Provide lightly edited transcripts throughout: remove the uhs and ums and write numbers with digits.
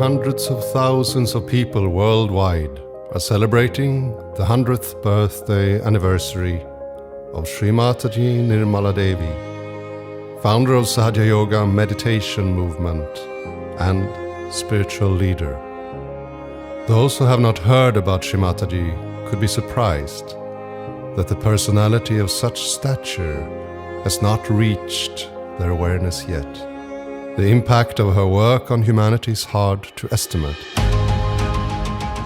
hundreds of thousands of people worldwide are celebrating the 100th birthday anniversary of Shri Mataji Nirmala Devi, founder of Sahaja Yoga meditation movement and spiritual leader. Those who have not heard about Shri Mataji could be surprised that the personality of such stature has not reached their awareness yet. The impact of her work on humanity is hard to estimate.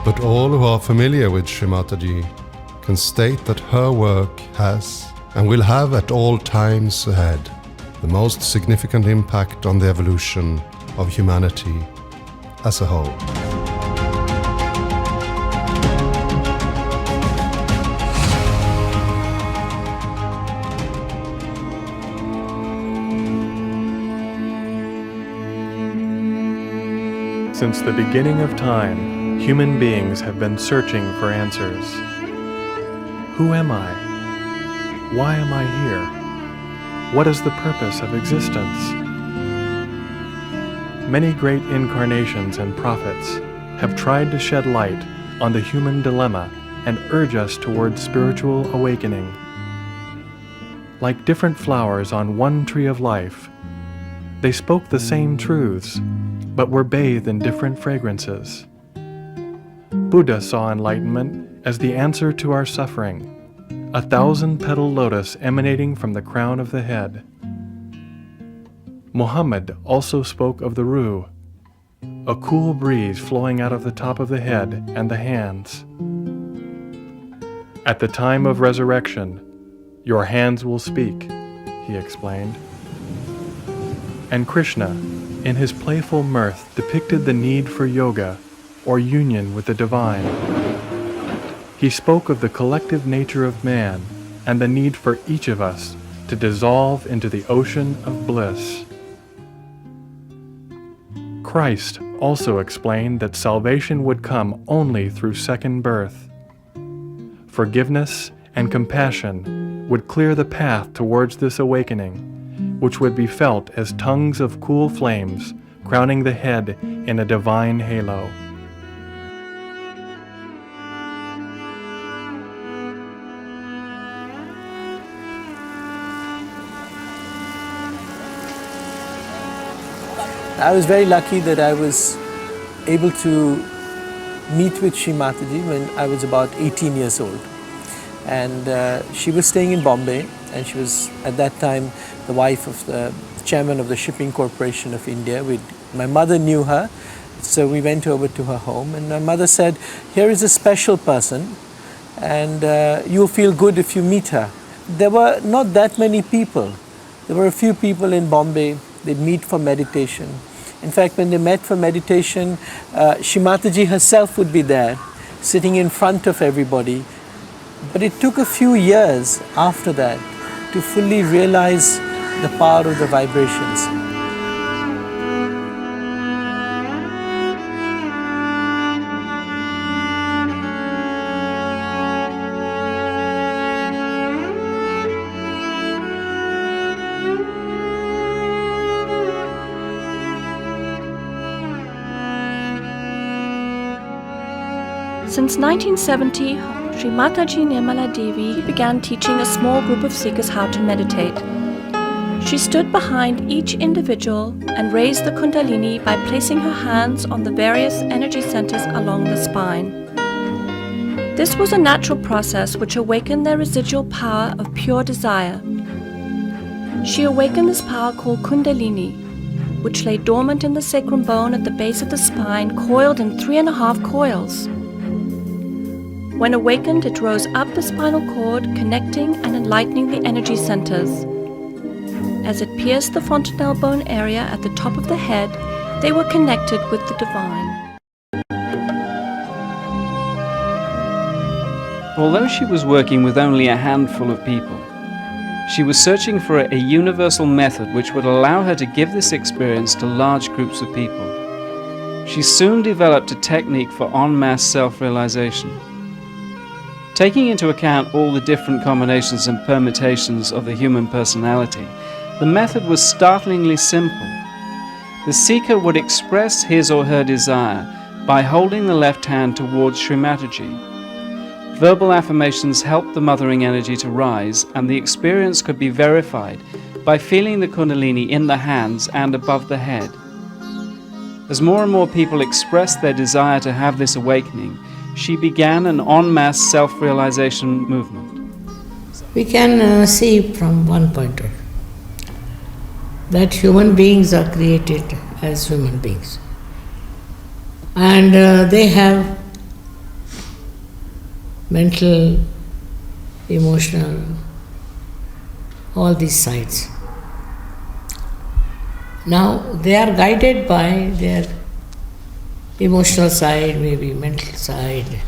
But all who are familiar with Shri Mataji can state that her work has and will have at all times ahead the most significant impact on the evolution of humanity as a whole. Since the beginning of time, human beings have been searching for answers. Who am I? Why am I here? What is the purpose of existence? Many great incarnations and prophets have tried to shed light on the human dilemma and urge us towards spiritual awakening. Like different flowers on one tree of life, they spoke the same truths, but were bathed in different fragrances. Buddha saw enlightenment as the answer to our suffering, a 1,000-petal lotus emanating from the crown of the head. Muhammad also spoke of the Ruh, a cool breeze flowing out of the top of the head and the hands. At the time of resurrection, your hands will speak, he explained. And Krishna, in his playful mirth, depicted the need for yoga, or union with the divine. He spoke of the collective nature of man and the need for each of us to dissolve into the ocean of bliss. Christ also explained that salvation would come only through second birth. Forgiveness and compassion would clear the path towards this awakening, which would be felt as tongues of cool flames crowning the head in a divine halo. I was very lucky that I was able to meet with Shri Mataji when I was about 18 years old. And she was staying in Bombay, and she was at that time the wife of the chairman of the Shipping Corporation of India. My mother knew her, so we went over to her home, and my mother said, "Here is a special person, and you'll feel good if you meet her." There were not that many people. There were a few people in Bombay. They'd meet for meditation. In fact, when they met for meditation, Shri Mataji herself would be there, sitting in front of everybody. But it took a few years after that to fully realize the power of the vibrations. Since 1970, Shri Mataji Nirmala Devi began teaching a small group of seekers how to meditate. She stood behind each individual and raised the Kundalini by placing her hands on the various energy centers along the spine. This was a natural process which awakened their residual power of pure desire. She awakened this power called Kundalini, which lay dormant in the sacrum bone at the base of the spine, coiled in 3.5 coils. When awakened, it rose up the spinal cord, connecting and enlightening the energy centers. As it pierced the fontanelle bone area at the top of the head, they were connected with the divine. Although she was working with only a handful of people, she was searching for a universal method which would allow her to give this experience to large groups of people. She soon developed a technique for en masse self-realization. Taking into account all the different combinations and permutations of the human personality, the method was startlingly simple. The seeker would express his or her desire by holding the left hand towards Shri Mataji. Verbal affirmations help the mothering energy to rise, and the experience could be verified by feeling the Kundalini in the hands and above the head. As more and more people expressed their desire to have this awakening, she began an en masse self-realization movement. We can see from one point of view that human beings are created as human beings. And they have mental, emotional, all these sides. Now they are guided by their emotional side, maybe mental side,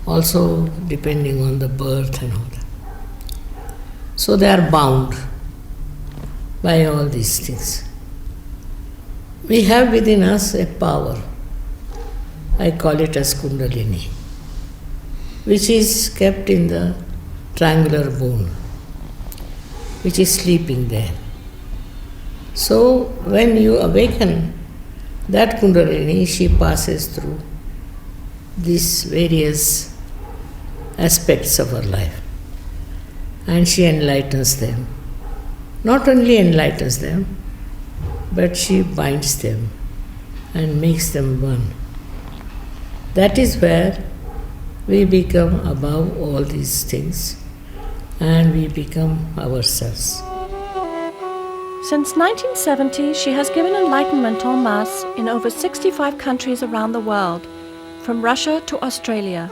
also depending on the birth and all that. So they are bound by all these things. We have within us a power, I call it as Kundalini, which is kept in the triangular bone, which is sleeping there. So when you awaken that Kundalini, she passes through these various aspects of her life and she enlightens them. Not only enlightens them, but she binds them and makes them one. That is where we become above all these things and we become ourselves. Since 1970, she has given enlightenment en masse in over 65 countries around the world, from Russia to Australia.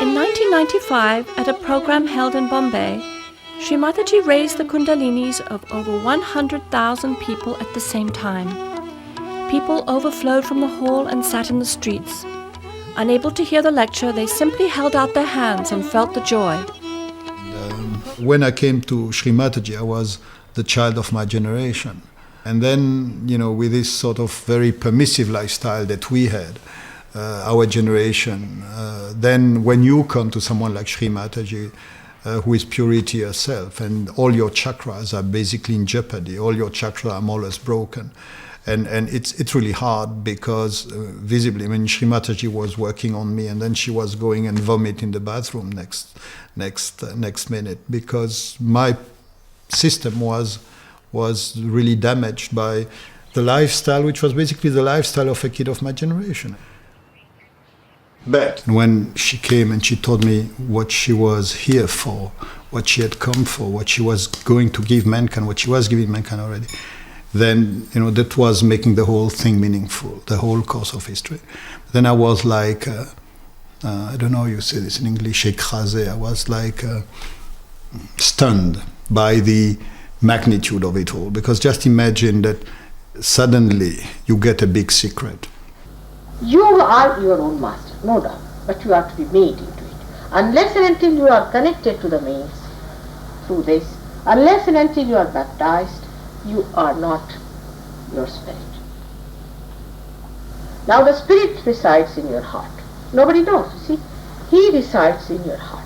In 1995, at a program held in Bombay, Shri Mataji raised the Kundalinis of over 100,000 people at the same time. People overflowed from the hall and sat in the streets. Unable to hear the lecture, they simply held out their hands and felt the joy. When I came to Shri Mataji, I was the child of my generation. And then, with this sort of very permissive lifestyle that we had, our generation, then when you come to someone like Shri Mataji, who is purity herself, and all your chakras are basically in jeopardy, all your chakras are more or less broken. And it's really hard because visibly, Shri Mataji was working on me, and then she was going and vomit in the bathroom next minute, because my system was really damaged by the lifestyle, which was basically the lifestyle of a kid of my generation. But when she came and she told me what she was here for, what she had come for, what she was going to give mankind, what she was giving mankind already, then that was making the whole thing meaningful, the whole course of history. Then I was like, I don't know how you say this in English, écrasé. I was like stunned by the magnitude of it all, because just imagine that suddenly you get a big secret. You are your own master, no doubt, but you have to be made into it. Unless and until you are connected to the mains through this, unless and until you are baptized, you are not your spirit. Now the spirit resides in your heart. Nobody knows, you see. He resides in your heart.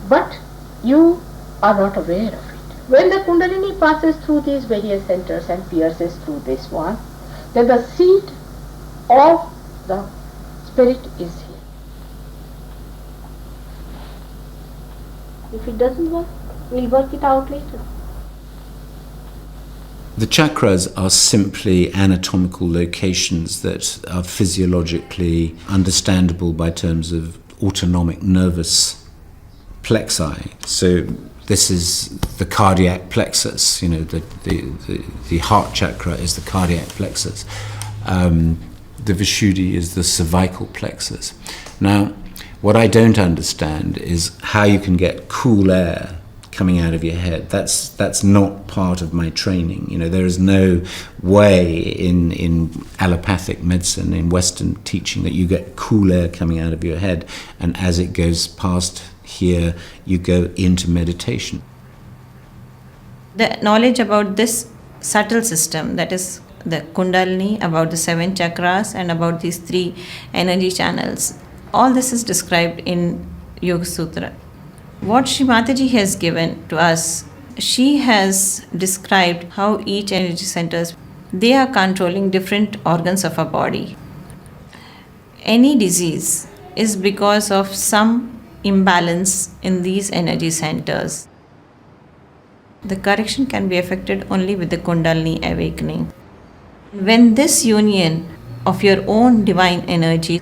But you are not aware of it. When the Kundalini passes through these various centers and pierces through this one, then the seed of the spirit is here. If it doesn't work, we'll work it out later. The chakras are simply anatomical locations that are physiologically understandable by terms of autonomic nervous plexi. So this is the cardiac plexus, the heart chakra is the cardiac plexus. The Vishuddhi is the cervical plexus. Now, what I don't understand is how you can get cool air coming out of your head. That's not part of my training. There is no way in allopathic medicine, in Western teaching, that you get cool air coming out of your head, and as it goes past here, you go into meditation. The knowledge about this subtle system, that is the Kundalini, about the 7 chakras, and about these 3 energy channels, all this is described in Yoga Sutra. What Shri Mataji has given to us, she has described how each energy centers, they are controlling different organs of our body. Any disease is because of some imbalance in these energy centers. The correction can be effected only with the Kundalini awakening. When this union of your own divine energy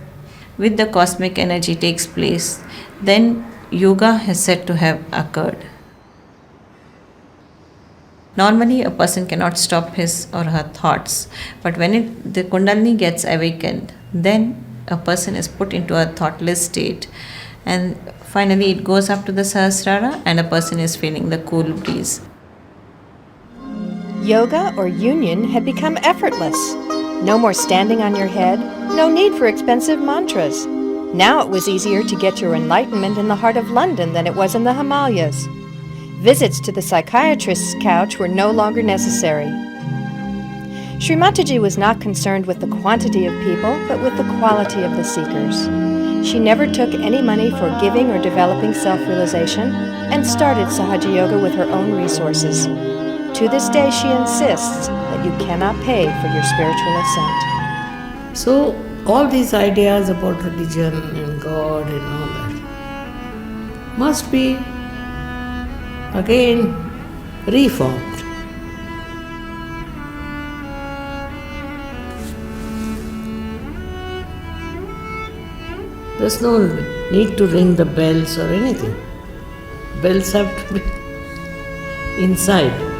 with the cosmic energy takes place, then yoga is said to have occurred. Normally, a person cannot stop his or her thoughts, but when the Kundalini gets awakened, then a person is put into a thoughtless state, and finally it goes up to the Sahasrara and a person is feeling the cool breeze. Yoga or union had become effortless. No more standing on your head, no need for expensive mantras. Now it was easier to get your enlightenment in the heart of London than it was in the Himalayas. Visits to the psychiatrist's couch were no longer necessary. Shri Mataji was not concerned with the quantity of people, but with the quality of the seekers. She never took any money for giving or developing self-realization and started Sahaja Yoga with her own resources. To this day, she insists that you cannot pay for your spiritual ascent. So, all these ideas about religion and God and all that must be again reformed. There's no need to ring the bells or anything. Bells have to be inside.